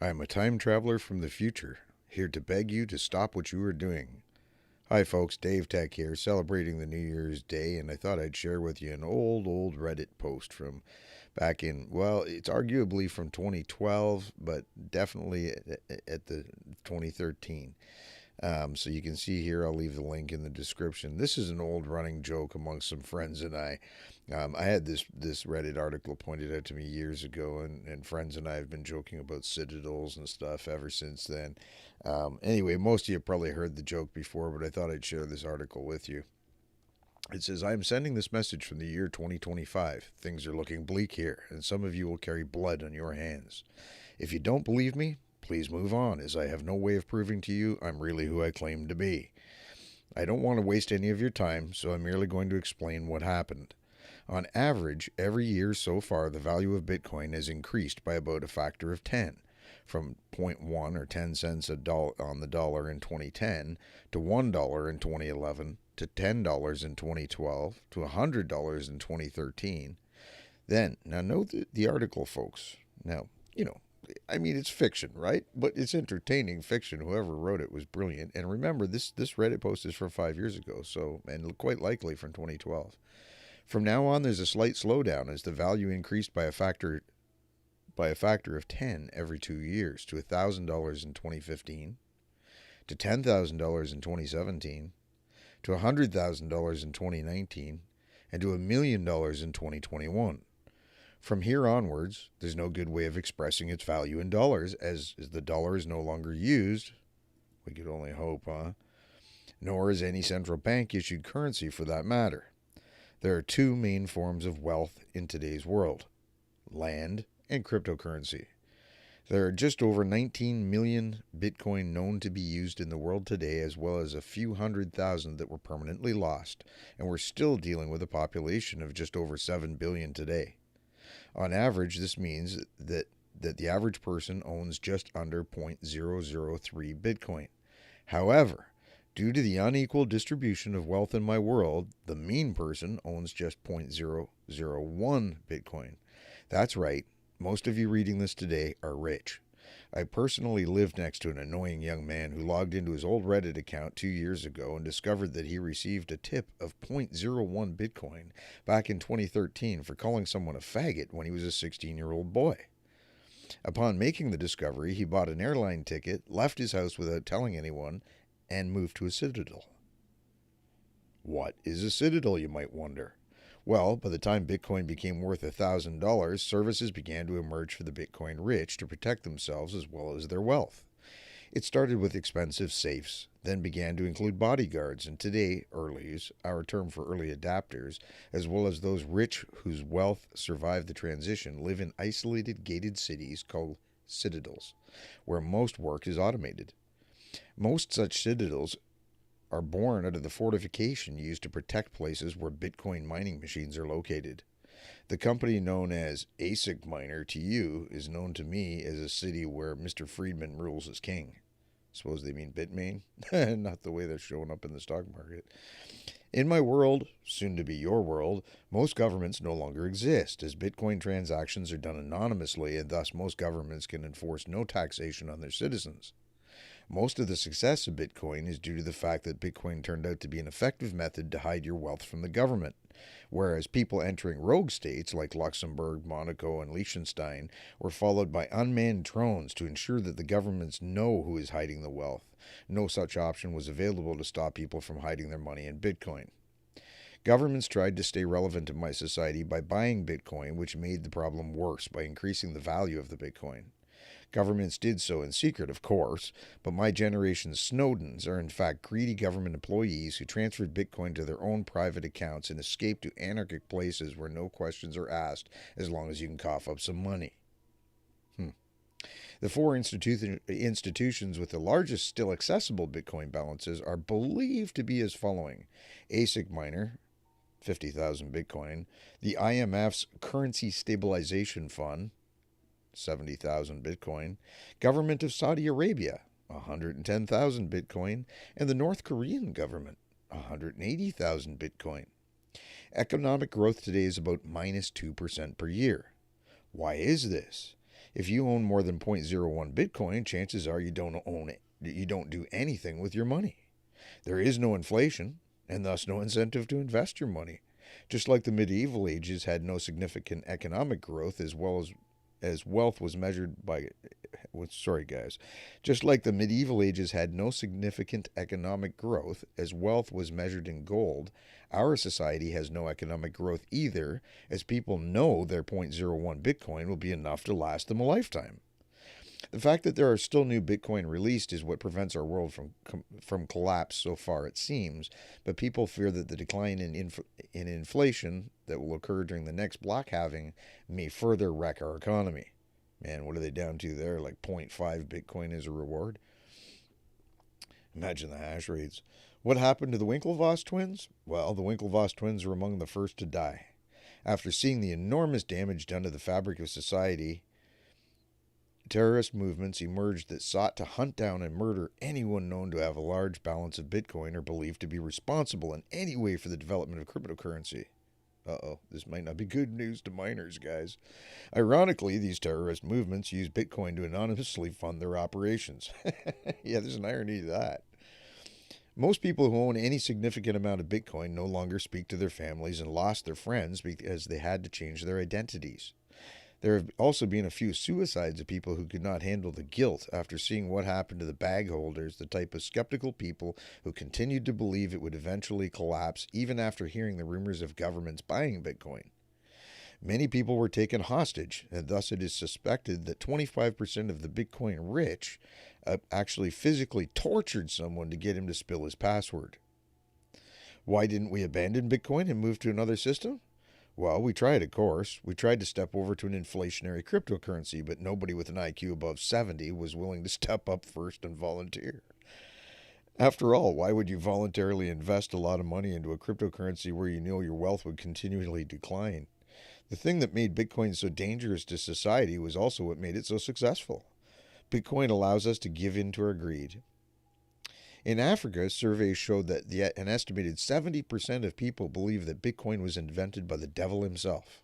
I'm a time traveler from the future, here to beg you to stop what you are doing. Hi, folks, Dave Tech here, celebrating the New Year's Day, and I thought I'd share with you an old Reddit post from back in, well, it's arguably from 2012, but definitely at the 2013. So you can see here, I'll leave the link in the description. This is an old running joke amongst some friends and I. I had this Reddit article pointed out to me years ago, and friends and I have been joking about citadels and stuff ever since then. Anyway, most of you probably heard the joke before, but I thought I'd share this article with you. It says, I am sending this message from the year 2025. Things are looking bleak here, and some of you will carry blood on your hands. If you don't believe me, please move on, as I have no way of proving to you I'm really who I claim to be. I don't want to waste any of your time, so I'm merely going to explain what happened. On average, every year so far, the value of Bitcoin has increased by about a factor of 10, from zero point 0.1 or 10 cents on the dollar in 2010 to $1 in 2011 to $10 in 2012 to $100 in 2013. Then, now note the article, folks. Now, I mean, it's fiction, right? But it's entertaining fiction. Whoever wrote it was brilliant. And remember, this Reddit post is from 5 years ago, and quite likely from 2012. From now on, there's a slight slowdown as the value increased by a factor of 10 every 2 years to $1,000 in 2015, to $10,000 in 2017, to $100,000 in 2019, and to $1,000,000 in 2021. From here onwards, there's no good way of expressing its value in dollars, as the dollar is no longer used. We could only hope, huh? Nor is any central bank issued currency for that matter. There are two main forms of wealth in today's world: land and cryptocurrency. There are just over 19 million Bitcoin known to be used in the world today, as well as a few 100,000 that were permanently lost, and we're still dealing with a population of just over 7 billion today. On average, this means that the average person owns just under 0.003 Bitcoin. However, due to the unequal distribution of wealth in my world, the mean person owns just 0.001 Bitcoin. That's right, most of you reading this today are rich. I personally lived next to an annoying young man who logged into his old Reddit account 2 years ago and discovered that he received a tip of zero point 0.01 Bitcoin back in 2013 for calling someone a faggot when he was a 16-year-old boy. Upon making the discovery, he bought an airline ticket, left his house without telling anyone, and moved to a citadel. What is a citadel, you might wonder? Well, by the time Bitcoin became worth $1,000, services began to emerge for the Bitcoin rich to protect themselves as well as their wealth. It started with expensive safes, then began to include bodyguards, and today, earlies, our term for early adapters, as well as those rich whose wealth survived the transition, live in isolated gated cities called citadels, where most work is automated. Most such citadels are born out of the fortification used to protect places where Bitcoin mining machines are located. The company known as ASIC Miner to you is known to me as a city where Mr. Friedman rules as king. Suppose they mean Bitmain? Not the way they're showing up in the stock market. In my world, soon to be your world, most governments no longer exist, as Bitcoin transactions are done anonymously, and thus most governments can enforce no taxation on their citizens. Most of the success of Bitcoin is due to the fact that Bitcoin turned out to be an effective method to hide your wealth from the government, whereas people entering rogue states like Luxembourg, Monaco, and Liechtenstein were followed by unmanned drones to ensure that the governments know who is hiding the wealth. No such option was available to stop people from hiding their money in Bitcoin. Governments tried to stay relevant in my society by buying Bitcoin, which made the problem worse by increasing the value of the Bitcoin. Governments did so in secret, of course, but my generation's Snowdens are in fact greedy government employees who transferred Bitcoin to their own private accounts and escaped to anarchic places where no questions are asked as long as you can cough up some money. The four institutions with the largest still accessible Bitcoin balances are believed to be as following: ASIC Miner, 50,000 Bitcoin, the IMF's Currency Stabilization Fund, 70,000 Bitcoin, Government of Saudi Arabia, 110,000 Bitcoin, and the North Korean government, 180,000 Bitcoin. Economic growth today is about minus 2% per year. Why is this? If you own more than 0.01 Bitcoin, chances are you don't own it. You don't do anything with your money. There is no inflation, and thus no incentive to invest your money. Just like the medieval ages had no significant economic growth as wealth was measured by sorry guys. Just like the medieval ages had no significant economic growth as wealth was measured in gold, our society has no economic growth either, as people know their zero point zero 0.01 Bitcoin will be enough to last them a lifetime. The fact that there are still new Bitcoin released is what prevents our world from collapse so far, it seems, but people fear that the decline in inflation that will occur during the next block halving may further wreck our economy. Man, what are they down to there? Like 0.5 Bitcoin as a reward? Imagine the hash rates. What happened to the Winklevoss twins? Well, the Winklevoss twins were among the first to die. After seeing the enormous damage done to the fabric of society, terrorist movements emerged that sought to hunt down and murder anyone known to have a large balance of Bitcoin or believed to be responsible in any way for the development of cryptocurrency. Uh-oh, this might not be good news to miners, guys. Ironically, these terrorist movements use Bitcoin to anonymously fund their operations. Yeah, there's an irony to that. Most people who own any significant amount of Bitcoin no longer speak to their families and lost their friends because they had to change their identities. There have also been a few suicides of people who could not handle the guilt after seeing what happened to the bag holders, the type of skeptical people who continued to believe it would eventually collapse even after hearing the rumors of governments buying Bitcoin. Many people were taken hostage, and thus it is suspected that 25% of the Bitcoin rich actually physically tortured someone to get him to spill his password. Why didn't we abandon Bitcoin and move to another system? Well, we tried, of course. We tried to step over to an inflationary cryptocurrency, but nobody with an IQ above 70 was willing to step up first and volunteer. After all, why would you voluntarily invest a lot of money into a cryptocurrency where you know your wealth would continually decline? The thing that made Bitcoin so dangerous to society was also what made it so successful. Bitcoin allows us to give in to our greed. In Africa, surveys showed that an estimated 70% of people believe that Bitcoin was invented by the devil himself.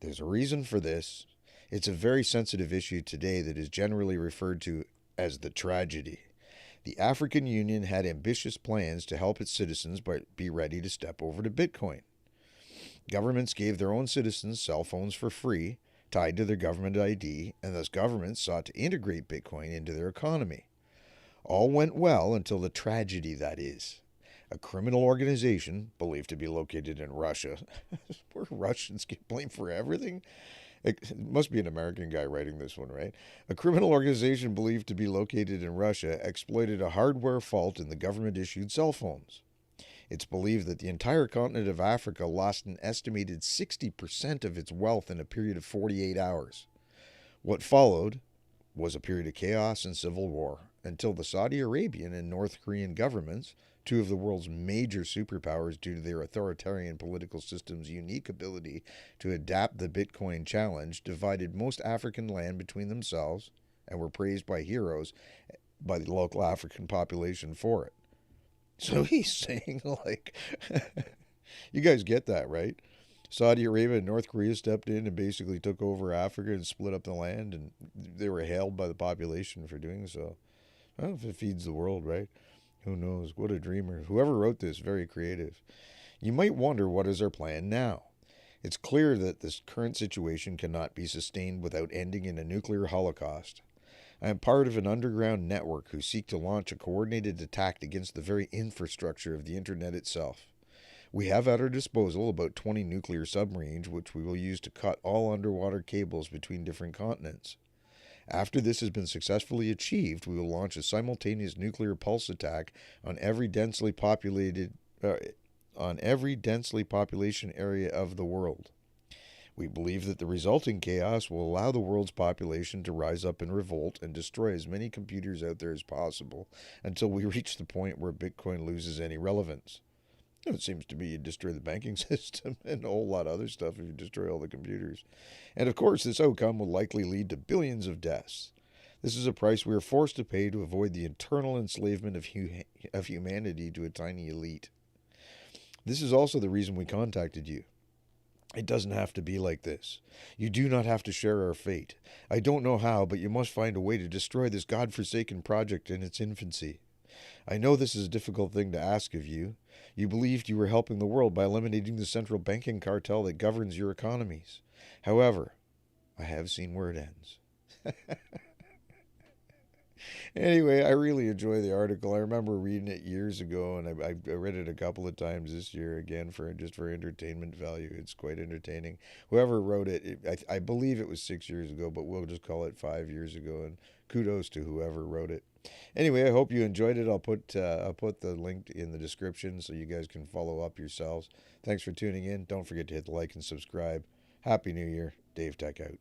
There's a reason for this. It's a very sensitive issue today that is generally referred to as the tragedy. The African Union had ambitious plans to help its citizens be ready to step over to Bitcoin. Governments gave their own citizens cell phones for free, tied to their government ID, and thus governments sought to integrate Bitcoin into their economy. All went well until the tragedy, that is. A criminal organization, believed to be located in Russia, where Russians get blamed for everything? It must be an American guy writing this one, right? A criminal organization believed to be located in Russia exploited a hardware fault in the government-issued cell phones. It's believed that the entire continent of Africa lost an estimated 60% of its wealth in a period of 48 hours. What followed was a period of chaos and civil war, until the Saudi Arabian and North Korean governments, two of the world's major superpowers due to their authoritarian political system's unique ability to adapt the Bitcoin challenge, divided most African land between themselves and were praised by heroes by the local African population for it. So he's saying, like, you guys get that, right? Saudi Arabia and North Korea stepped in and basically took over Africa and split up the land, and they were hailed by the population for doing so. Well, if it feeds the world, right? Who knows? What a dreamer. Whoever wrote this, very creative. You might wonder, what is our plan now? It's clear that this current situation cannot be sustained without ending in a nuclear holocaust. I am part of an underground network who seek to launch a coordinated attack against the very infrastructure of the internet itself. We have at our disposal about 20 nuclear submarines, which we will use to cut all underwater cables between different continents. After this has been successfully achieved, we will launch a simultaneous nuclear pulse attack on every densely population area of the world. We believe that the resulting chaos will allow the world's population to rise up in revolt and destroy as many computers out there as possible until we reach the point where Bitcoin loses any relevance. It seems to me you destroy the banking system and a whole lot of other stuff if you destroy all the computers. And of course, this outcome will likely lead to billions of deaths. This is a price we are forced to pay to avoid the eternal enslavement of humanity to a tiny elite. This is also the reason we contacted you. It doesn't have to be like this. You do not have to share our fate. I don't know how, but you must find a way to destroy this god-forsaken project in its infancy. I know this is a difficult thing to ask of you. You believed you were helping the world by eliminating the central banking cartel that governs your economies. However, I have seen where it ends. Anyway, I really enjoy the article. I remember reading it years ago, and I read it a couple of times this year again for just for entertainment value. It's quite entertaining. Whoever wrote I believe it was 6 years ago, but we'll just call it 5 years ago. And kudos to whoever wrote it. Anyway, I hope you enjoyed it. I'll put the link in the description so you guys can follow up yourselves. Thanks for tuning in. Don't forget to hit the like and subscribe. Happy New Year. Dave Tech out.